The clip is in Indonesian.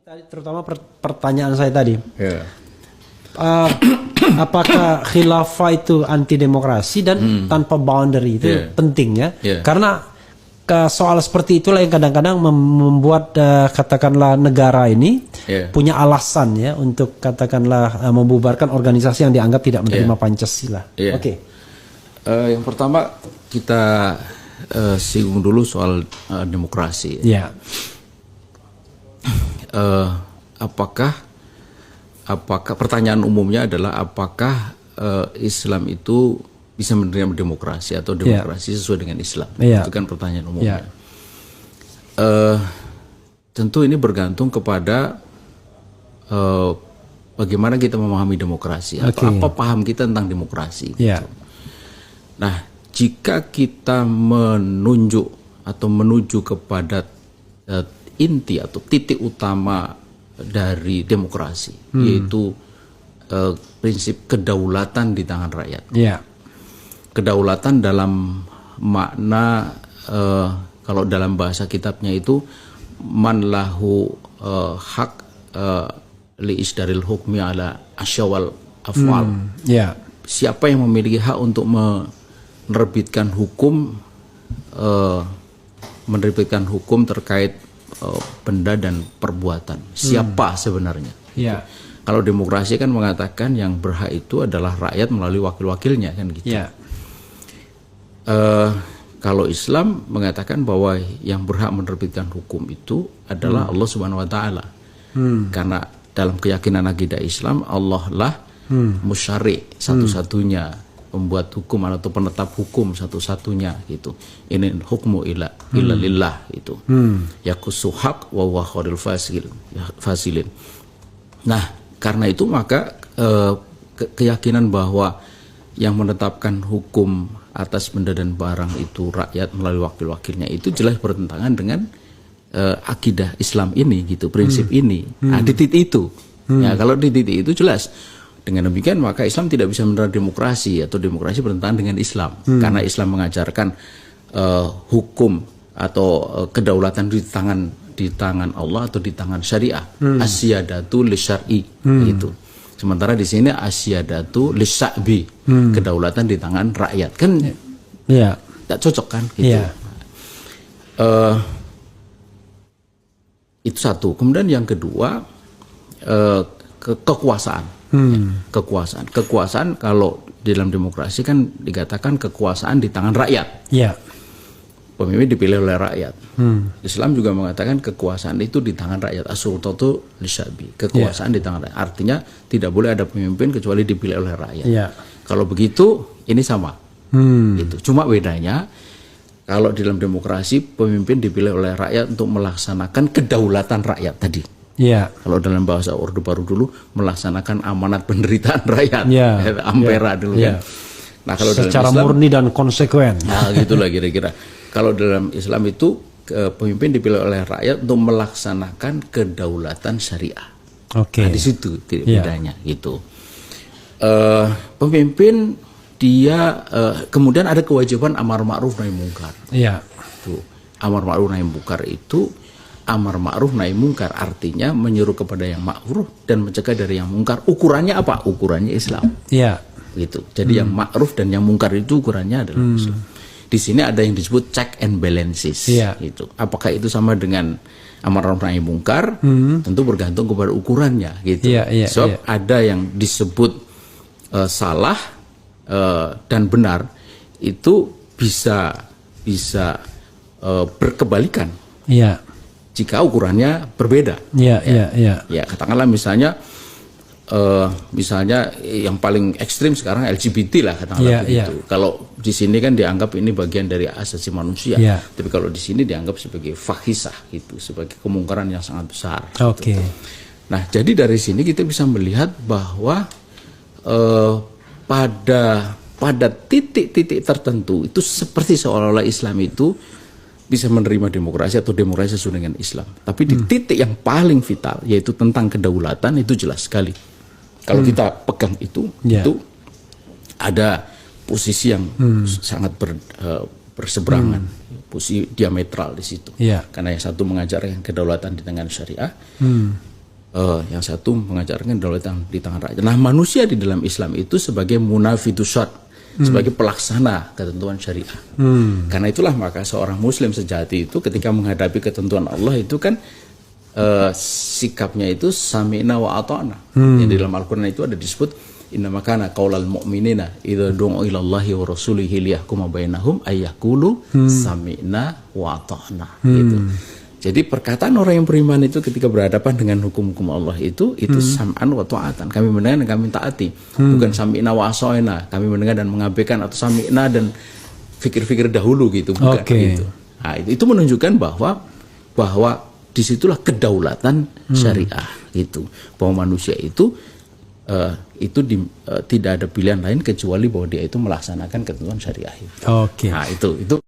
Tadi terutama pertanyaan saya tadi, Ya. apakah khilafah itu anti demokrasi dan tanpa boundary itu pentingnya? Karena soal seperti itulah yang kadang-kadang membuat katakanlah negara ini punya alasan ya untuk katakanlah membubarkan organisasi yang dianggap tidak menerima Pancasila. Oke. Yang pertama kita singgung dulu soal demokrasi. Ya. Apakah pertanyaan umumnya adalah apakah Islam itu bisa menerima demokrasi atau demokrasi sesuai dengan Islam? Itu kan pertanyaan umumnya. Tentu ini bergantung kepada bagaimana kita memahami demokrasi atau apa paham kita tentang demokrasi. Gitu. Nah, jika kita menunjuk atau menuju kepada inti atau titik utama dari demokrasi, yaitu prinsip kedaulatan di tangan rakyat. Kedaulatan dalam makna kalau dalam bahasa kitabnya itu man lahu hak li isdaril hukmi ala asyawal afwal. Siapa yang memiliki hak untuk menerbitkan hukum terkait benda dan perbuatan. Siapa sebenarnya? Kalau demokrasi kan mengatakan yang berhak itu adalah rakyat melalui wakil-wakilnya kan gitu. Kalau Islam mengatakan bahwa yang berhak menerbitkan hukum itu adalah Allah Subhanahu Wa Taala. Karena dalam keyakinan akidah Islam Allah lah musyari satu-satunya, pembuat hukum atau penetap hukum satu-satunya gitu. Ini hukmu illa lillah itu. Yakusu haq wa huwa khairul fasilin. Nah, karena itu maka keyakinan bahwa yang menetapkan hukum atas benda dan barang itu rakyat melalui wakil-wakilnya itu jelas bertentangan dengan akidah Islam ini gitu, prinsip ini. Nah, di titik itu. Ya, kalau di titik itu jelas. Dengan demikian maka Islam tidak bisa menerima demokrasi atau demokrasi bertentangan dengan Islam. Karena Islam mengajarkan hukum atau kedaulatan di tangan Allah atau di tangan syariah. Asyadatu lisyar'i gitu. Sementara di sini asyadatu lisyabi, kedaulatan di tangan rakyat. Kan tidak cocok kan gitu. Itu satu. Kemudian yang kedua kekuasaan. Kekuasaan kalau di dalam demokrasi kan dikatakan kekuasaan di tangan rakyat. Pemimpin dipilih oleh rakyat. Islam juga mengatakan kekuasaan itu di tangan rakyat. As-sultatu lisyabi. Kekuasaan di tangan rakyat. Artinya tidak boleh ada pemimpin kecuali dipilih oleh rakyat. Kalau begitu ini sama. Gitu. Cuma bedanya kalau di dalam demokrasi pemimpin dipilih oleh rakyat untuk melaksanakan kedaulatan rakyat tadi. Kalau dalam bahasa Orde Baru dulu melaksanakan amanat penderitaan rakyat, ampera dulu kan. Nah, kalau secara dalam Islam, murni dan konsekuen. Nah, gitulah kira-kira. Kalau dalam Islam itu pemimpin dipilih oleh rakyat untuk melaksanakan kedaulatan syariah. Nah, di situ bedanya gitu. Pemimpin dia kemudian ada kewajiban amar ma'ruf nahi mungkar. Tuh, amar ma'ruf nahi mungkar itu amar ma'ruf nahi mungkar artinya menyuruh kepada yang ma'ruf dan mencegah dari yang mungkar. Ukurannya apa? Ukurannya Islam. Gitu. Jadi yang ma'ruf dan yang mungkar itu ukurannya adalah Islam. Di sini ada yang disebut check and balances. Gitu. Apakah itu sama dengan amar ma'ruf nahi mungkar? Tentu bergantung kepada ukurannya. Gitu. Sebab ada yang disebut salah dan benar itu bisa berkebalikan. Jika ukurannya berbeda. Ya, katakanlah misalnya yang paling ekstrim sekarang LGBT lah katakanlah begitu. Kalau di sini kan dianggap ini bagian dari asasi manusia. Tapi kalau di sini dianggap sebagai fahisah gitu, sebagai kemungkaran yang sangat besar. Gitu. Nah, jadi dari sini kita bisa melihat bahwa pada titik-titik tertentu itu seperti seolah-olah Islam itu bisa menerima demokrasi atau demokrasi sesuai dengan Islam. Tapi di titik yang paling vital yaitu tentang kedaulatan itu jelas sekali. Kalau kita pegang itu ada posisi yang sangat berseberangan, posisi diametral di situ. Karena yang satu mengajarkan kedaulatan di tangan syariah, yang satu mengajarkan kedaulatan di tangan rakyat. Nah, manusia di dalam Islam itu sebagai munafidus syar', sebagai pelaksana ketentuan syariah. Karena itulah maka seorang muslim sejati itu ketika menghadapi ketentuan Allah itu kan sikapnya itu sami'na wa ata'na. Yang di dalam Al-Qur'an itu ada disebut innama kana qaulal mu'minina idza du'u ilallahi wa rasulihi liyahkuma bainahum ayyaqulu sami'na wa ata'na gitu. Jadi perkataan orang yang beriman itu ketika berhadapan dengan hukum-hukum Allah itu sam'an wa ta'atan. Kami mendengar dan kami taati. Bukan sami'na wa aso'na. Kami mendengar dan mengabaikan, atau sami'na dan fikir-fikir dahulu gitu. Bukan gitu. Nah, itu menunjukkan bahwa disitulah kedaulatan syariah gitu. Bahwa manusia itu tidak ada pilihan lain kecuali bahwa dia itu melaksanakan ketentuan syariah itu. Oke. Nah, itu